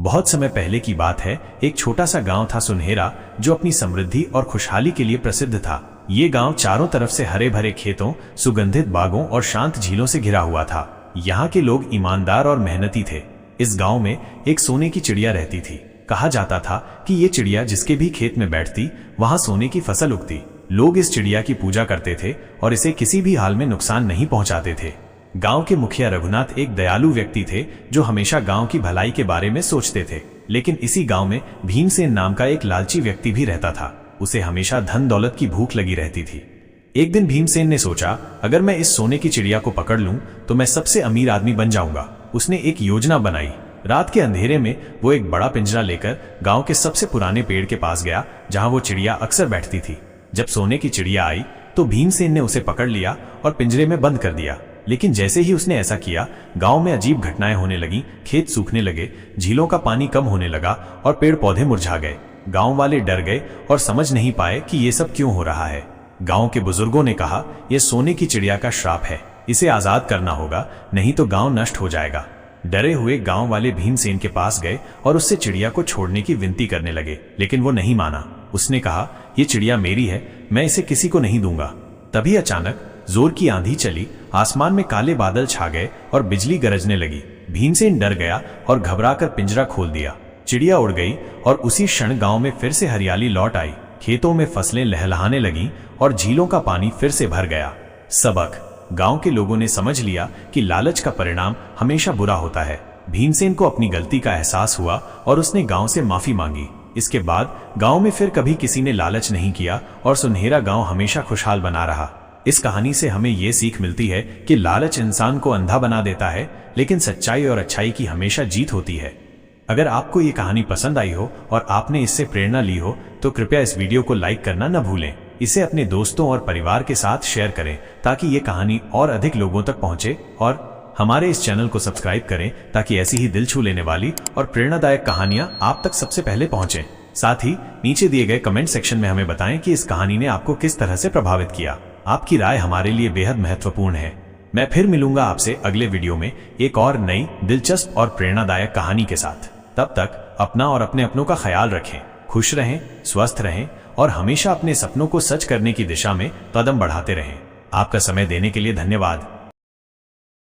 बहुत समय पहले की बात है। एक छोटा सा गांव था सुनहेरा, जो अपनी समृद्धि और खुशहाली के लिए प्रसिद्ध था। ये गांव चारों तरफ से हरे भरे खेतों, सुगंधित बागों और शांत झीलों से घिरा हुआ था। यहाँ के लोग ईमानदार और मेहनती थे। इस गांव में एक सोने की चिड़िया रहती थी। कहा जाता था कि ये चिड़िया जिसके भी खेत में बैठती, वहां सोने की फसल उगती। लोग इस चिड़िया की पूजा करते थे और इसे किसी भी हाल में नुकसान नहीं पहुंचाते थे। गांव के मुखिया रघुनाथ एक दयालु व्यक्ति थे, जो हमेशा गांव की भलाई के बारे में सोचते थे। लेकिन इसी गांव में भीमसेन नाम का एक लालची व्यक्ति भी रहता था। उसे हमेशा धन दौलत की भूख लगी रहती थी। एक दिन भीमसेन ने सोचा, अगर मैं इस सोने की चिड़िया को पकड़ लूं तो मैं सबसे अमीर आदमी बन जाऊंगा। उसने एक योजना बनाई। रात के अंधेरे में वो एक बड़ा पिंजरा लेकर गांव के सबसे पुराने पेड़ के पास गया, जहां वो चिड़िया अक्सर बैठती थी। जब सोने की चिड़िया आई तो भीमसेन ने उसे पकड़ लिया और पिंजरे में बंद कर दिया। लेकिन जैसे ही उसने ऐसा किया, गांव में अजीब घटनाएं होने लगी। खेत सूखने लगे, झीलों का पानी कम होने लगा और पेड़ पौधे मुरझा गए। गांव वाले डर गए और समझ नहीं पाए कि ये सब क्यों हो रहा है। गांव के बुजुर्गों ने कहा, यह सोने की चिड़िया का श्राप है, इसे आजाद करना होगा, नहीं तो गांव नष्ट हो जाएगा। डरे हुए गांव वाले भीमसेन के पास गए और उससे चिड़िया को छोड़ने की विनती करने लगे, लेकिन वो नहीं माना। उसने कहा, यह चिड़िया मेरी है, मैं इसे किसी को नहीं दूंगा। तभी अचानक जोर की आंधी चली, आसमान में काले बादल छा गए और बिजली गरजने लगी। भीमसेन डर गया और घबराकर पिंजरा खोल दिया। चिड़िया उड़ गई और उसी क्षण गांव में फिर से हरियाली लौट आई। खेतों में फसलें लहलहाने लगीं और झीलों का पानी फिर से भर गया। सबक: गांव के लोगों ने समझ लिया कि लालच का परिणाम हमेशा बुरा होता है। भीमसेन को अपनी गलती का एहसास हुआ और उसने गांव से माफी मांगी। इसके बाद गांव में फिर कभी किसी ने लालच नहीं किया और सुनहेरा गांव हमेशा खुशहाल बना रहा। इस कहानी से हमें ये सीख मिलती है कि लालच इंसान को अंधा बना देता है, लेकिन सच्चाई और अच्छाई की हमेशा जीत होती है। अगर आपको ये कहानी पसंद आई हो और आपने इससे प्रेरणा ली हो तो कृपया इस वीडियो को लाइक करना न भूलें। इसे अपने दोस्तों और परिवार के साथ शेयर करें ताकि ये कहानी और अधिक लोगों तक पहुंचे, और हमारे इस चैनल को सब्सक्राइब करें ताकि ऐसी ही दिल छू लेने वाली और प्रेरणादायक कहानियां आप तक सबसे पहले पहुंचें। साथ ही नीचे दिए गए कमेंट सेक्शन में हमें बताएं कि इस कहानी ने आपको किस तरह से प्रभावित किया। आपकी राय हमारे लिए बेहद महत्वपूर्ण है। मैं फिर मिलूंगा आपसे अगले वीडियो में एक और नई, दिलचस्प और प्रेरणादायक कहानी के साथ। तब तक अपना और अपने अपनों का ख्याल रखें, खुश रहें, स्वस्थ रहें और हमेशा अपने सपनों को सच करने की दिशा में कदम बढ़ाते रहें। आपका समय देने के लिए धन्यवाद।